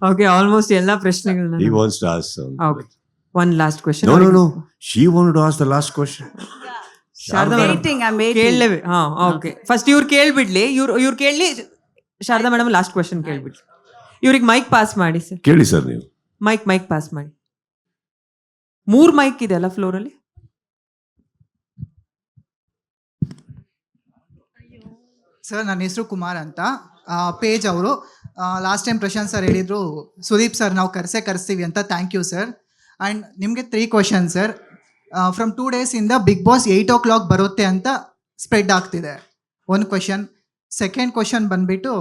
Okay, almost ಎಲ್ಲಾ ಪ್ರಶ್ನೆಗಳನ್ನ He wants to ask some. Okay. One last question. No. She wanted to ask the last question. Sharada madam I'm waiting. ಕೇಳಲೇವೆ. ಹಾ, okay. First ಇವ್ರು ಕೇಳ್ಬಿಡ್ಲಿ, ಇವ್ರು ಕೇಳಲಿ. ಶಾರದಾ ಮೇಡಮ್ ಲಾಸ್ಟ್ ಕ್ವಶನ್ ಕೇಳ್ಬಿಡ್ಲಿ. ಇವ್ರಿಗೆ ಮೈಕ್ ಪಾಸ್ ಮಾಡಿ ಸರ್. ಕೇಳಿ ಸರ್ ನೀವು. ಮೈಕ್ ಪಾಸ್ ಮಾಡಿ. 3 ಮೈಕ್ ಇದೆ ಅಲ್ಲ ಫ್ಲೋರ್ ಅಲ್ಲಿ. ಸರ್, ನನ್ನ ಹೆಸರು ಕುಮಾರ್ ಅಂತ. ಪೇಜ್ ಅವರು ಲಾಸ್ಟ್ ಟೈಮ್ ಪ್ರಶಾಂತ್ ಸರ್ ಹೇಳಿದ್ರು, ಸುದೀಪ್ ಸರ್ ನಾವು ಕರೆಸ್ತೀವಿ ಅಂತ. Thank you sir. ಆ್ಯಂಡ್ ನಿಮಗೆ 3 ಕ್ವಶನ್ ಸರ್. ಫ್ರಮ್ 2 ಡೇಸಿಂದ ಬಿಗ್ ಬಾಸ್ 8 o'clock ಬರುತ್ತೆ ಅಂತ ಸ್ಪ್ರೆಡ್ ಆಗ್ತಿದೆ. 1 ಕ್ವಶನ್. ಸೆಕೆಂಡ್ ಕ್ವಶನ್ ಬಂದ್ಬಿಟ್ಟು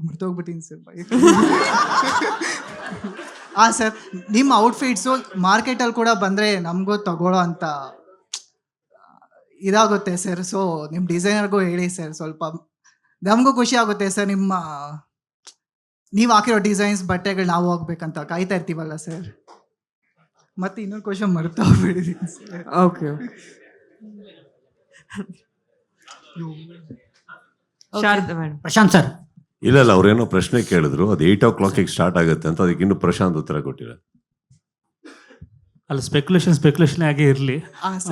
ಮರ್ತೋಗ್ಬಿಟ್ಟಿನಿ ಸರ್. ಹಾಂ ಸರ್, ನಿಮ್ಮ ಔಟ್ಫಿಟ್ಸು ಮಾರ್ಕೆಟಲ್ಲಿ ಕೂಡ ಬಂದರೆ ನಮಗೂ ತಗೊಳ್ಳೋ ಅಂತ ಇದಾಗುತ್ತೆ ಸರ್. ಸೊ ನಿಮ್ಮ ಡಿಸೈನರ್ಗೂ ಹೇಳಿ ಸರ್, ಸ್ವಲ್ಪ ನಮಗೂ ಖುಷಿ ಆಗುತ್ತೆ ಸರ್. ನೀವು ಹಾಕಿರೋ ಡಿಸೈನ್ಸ್ ಬಟ್ಟೆಗಳು ನಾವು ಹೋಗ್ಬೇಕಂತ ಕಾಯ್ತಾ ಇರ್ತೀವಲ್ಲ ಸರ್. ಮತ್ತೆ ಇನ್ನೊಂದು ಕ್ವಶನ್ ಮರ್ತಾ ಹೋಗ್ಬಿಟ್ಟಿದ್ದೀನಿ sir. Okay. Sharada madam. Prashanth sir, ಇಲ್ಲ ಅವ್ರೇನೋ ಪ್ರಶ್ನೆ ಕೇಳಿದ್ರು, ಅದು 8 o'clock ಸ್ಟಾರ್ಟ್ ಆಗುತ್ತೆ ಅಂತ. ಅದಕ್ಕೆ ಇನ್ನು ಪ್ರಶಾಂತ್ ಉತ್ತರ ಕೊಟ್ಟಿಲ್ಲ. ಅಲ್ಲ, ಸ್ಪೆಕ್ಯುಲೇಷನ್ ಆಗೇ ಇರಲಿ.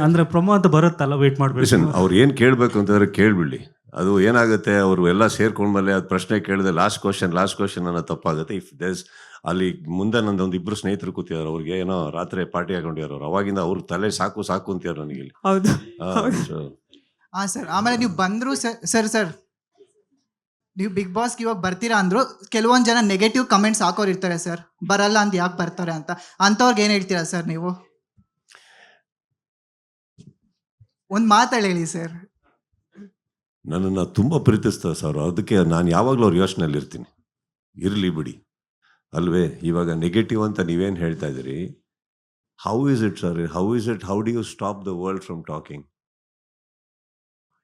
ಅಂದ್ರೆ ಪ್ರೊಮೋ ಅಂತ ಬರುತ್ತಲ್ಲ, ವೇಟ್ ಮಾಡ್ಬೇಕು. ಅವ್ರು ಏನು ಕೇಳಬೇಕು ಅಂತಂದ್ರೆ ಕೇಳ್ಬಿಡ್ಲಿ. ಅದು ಏನಾಗುತ್ತೆ, ಅವರು ಎಲ್ಲ ಸೇರ್ಕೊಂಡ್ಮೇಲೆ ಅದು ಪ್ರಶ್ನೆ ಕೇಳಿದ್ರೆ ಲಾಸ್ಟ್ ಕ್ವಶನ್ ಅನ್ನೋ ತಪ್ಪಾಗುತ್ತೆ. ಇಫ್ ದೇಸ್ ಅಲ್ಲಿ ಮುಂದೆ ನಂದೊಂದು 2 ಸ್ನೇಹಿತರು ಕೂತಿದ್ದಾರೆ, ಅವ್ರಿಗೆ ಏನೋ ರಾತ್ರಿ ಪಾರ್ಟಿ ಹಾಕೊಂಡಿರೋರು, ಅವಾಗಿಂದ ಅವ್ರ ತಲೆ ಸಾಕು ಅಂತೀರ ನನಗೆ ಇಲ್ಲಿ. ಹೌದು. ಹಾಂ ಸರ್. ಆಮೇಲೆ ನೀವು ಬಂದರು ಸರ್ ನೀವು ಬಿಗ್ ಬಾಸ್ಗೆ ಇವಾಗ ಬರ್ತೀರಾ ಅಂದರು. ಕೆಲವೊಂದು ಜನ ನೆಗೆಟಿವ್ ಕಮೆಂಟ್ಸ್ ಹಾಕೋರು ಇರ್ತಾರೆ ಸರ್, ಬರಲ್ಲ ಅಂತ ಯಾಕೆ ಬರ್ತಾರೆ ಅಂತ. ಅಂಥವ್ರಿಗೆ ಏನು ಹೇಳ್ತೀರಾ ಸರ್ ನೀವು? ಒಂದು ಮಾತಾಡಿ ಹೇಳಿ ಸರ್. ನನ್ನನ್ನು ತುಂಬ ಪ್ರೀತಿಸ್ತಾರೆ ಸರ್, ಅದಕ್ಕೆ ನಾನು ಯಾವಾಗಲೂ ಅವ್ರ ಯೋಚನೆಯಲ್ಲಿ ಇರ್ತೀನಿ. ಇರಲಿ ಬಿಡಿ ಅಲ್ವೇ. ಇವಾಗ ನೆಗೆಟಿವ್ ಅಂತ ನೀವೇನು ಹೇಳ್ತಾ ಇದ್ದೀರಿ, how is it sir? How do you stop the world from talking?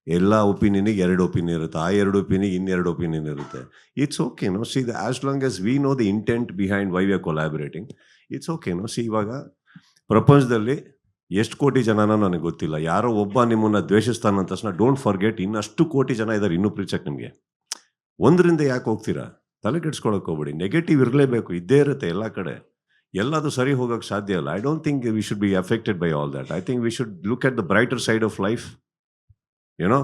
ಎಲ್ಲ ಒಪಿನಿಯನಿಗೆ 2 ಒಪಿನಿಯನ್ ಇರುತ್ತೆ, ಆ 2 ಒಪಿನಿಯನ್ಗೆ 2 ಒಪಿನಿಯನ್ ಇರುತ್ತೆ. It's okay no. See as long as we know the intent behind why we are collaborating, it's okay no. See ಇವಾಗ ಪ್ರಪಂಚದಲ್ಲಿ ಎಷ್ಟು ಕೋಟಿ ಜನನೋ ನನಗೆ ಗೊತ್ತಿಲ್ಲ, ಯಾರೋ ಒಬ್ಬ ನಿಮ್ಮನ್ನು ದ್ವೇಷಿಸ್ತಾನ ಅಂದ ತಕ್ಷಣ ಡೋಂಟ್ ಫರ್ಗೆಟ್ ಇನ್ನಷ್ಟು ಕೋಟಿ ಜನ ಇದ್ದಾರೆ ಇನ್ನೂ ಪ್ರೀಚಕ್ಕೆ ನಿಮಗೆ. ಒಂದರಿಂದ ಯಾಕೆ ಹೋಗ್ತೀರಾ? ತಲೆ ಕೆಡ್ಸ್ಕೊಳಕ್ಕೆ ಹೋಗ್ಬೇಡಿ. ನೆಗೆಟಿವ್ ಇರಲೇಬೇಕು, ಇದ್ದೇ ಇರುತ್ತೆ ಎಲ್ಲ ಕಡೆ. ಎಲ್ಲದು ಸರಿ ಹೋಗೋಕ್ಕೆ ಸಾಧ್ಯ ಇಲ್ಲ. I don't think we should be affected by all that. I think we should look at the brighter side of life. ಏನೋ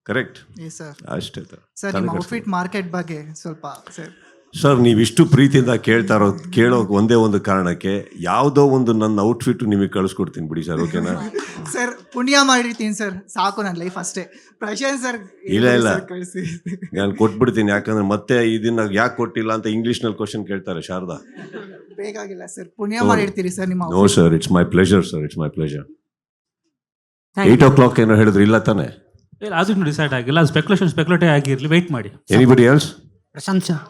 ಕರೆಕ್ಟ್ ಸರ್. ಅಷ್ಟೇ ಸರ್, ನಿಮ್ಮ ಔಟ್ಫಿಟ್ ಮಾರ್ಕೆಟ್ ಬಗ್ಗೆ ಸ್ವಲ್ಪ ಸರ್. ಸರ್, ನೀವಿಷ್ಟು ಪ್ರೀತಿಯಿಂದ ಕೇಳೋ ಒಂದೇ ಒಂದು ಕಾರಣಕ್ಕೆ ಯಾವುದೋ ಒಂದು ನನ್ನ ಔಟ್ಫಿಟ್ ನಿಮಗೆ ಕಳಿಸ್ಕೊಡ್ತೀನಿ ಬಿಡಿ ಸರ್, ಓಕೆನಾ? ಸರ್, ಪುಣ್ಯ ಮಾಡಿರ್ತೀನಿ ಸರ್, ಸಾಕು ನನ್ನ ಲೈಫ್ ಅಷ್ಟೇ. ಪ್ರಶಾಂತ್ ಸರ್ ಇಲ್ಲ ಕಳಿಸಿ, ನಾನು ಕೊಟ್ಬಿಡ್ತೀನಿ. ಯಾಕಂದ್ರೆ ಮತ್ತೆ ಇದನ್ನ ಯಾಕೆ ಕೊಟ್ಟಿಲ್ಲ ಅಂತ ಇಂಗ್ಲೀಷ್ನಲ್ಲಿ ಕ್ವಶನ್ ಕೇಳ್ತಾರೆ ಶಾರದಾ. ಬೇಕಾಗಿಲ್ಲ ಸರ್, ಪುಣ್ಯ ಮಾಡಿರ್ತೀರಿ ಸರ್ ನಿಮ್ಮ. No sir, it's my pleasure sir, it's my pleasure. 8 o'clock ಏನೋ ಹೇಳಿದ್ರು, ಇಲ್ಲ ತಾನೆ? ಅದನ್ನು ಡಿಸೈಡ್ ಆಗಿಲ್ಲ. ಸ್ಪೆಕ್ಯುಲೇಟೇ ಆಗಿರಲಿ, ವೆಯ್ಟ್ ಮಾಡಿ. Anybody else? ಪ್ರಶಾಂತ್ ಸರ್.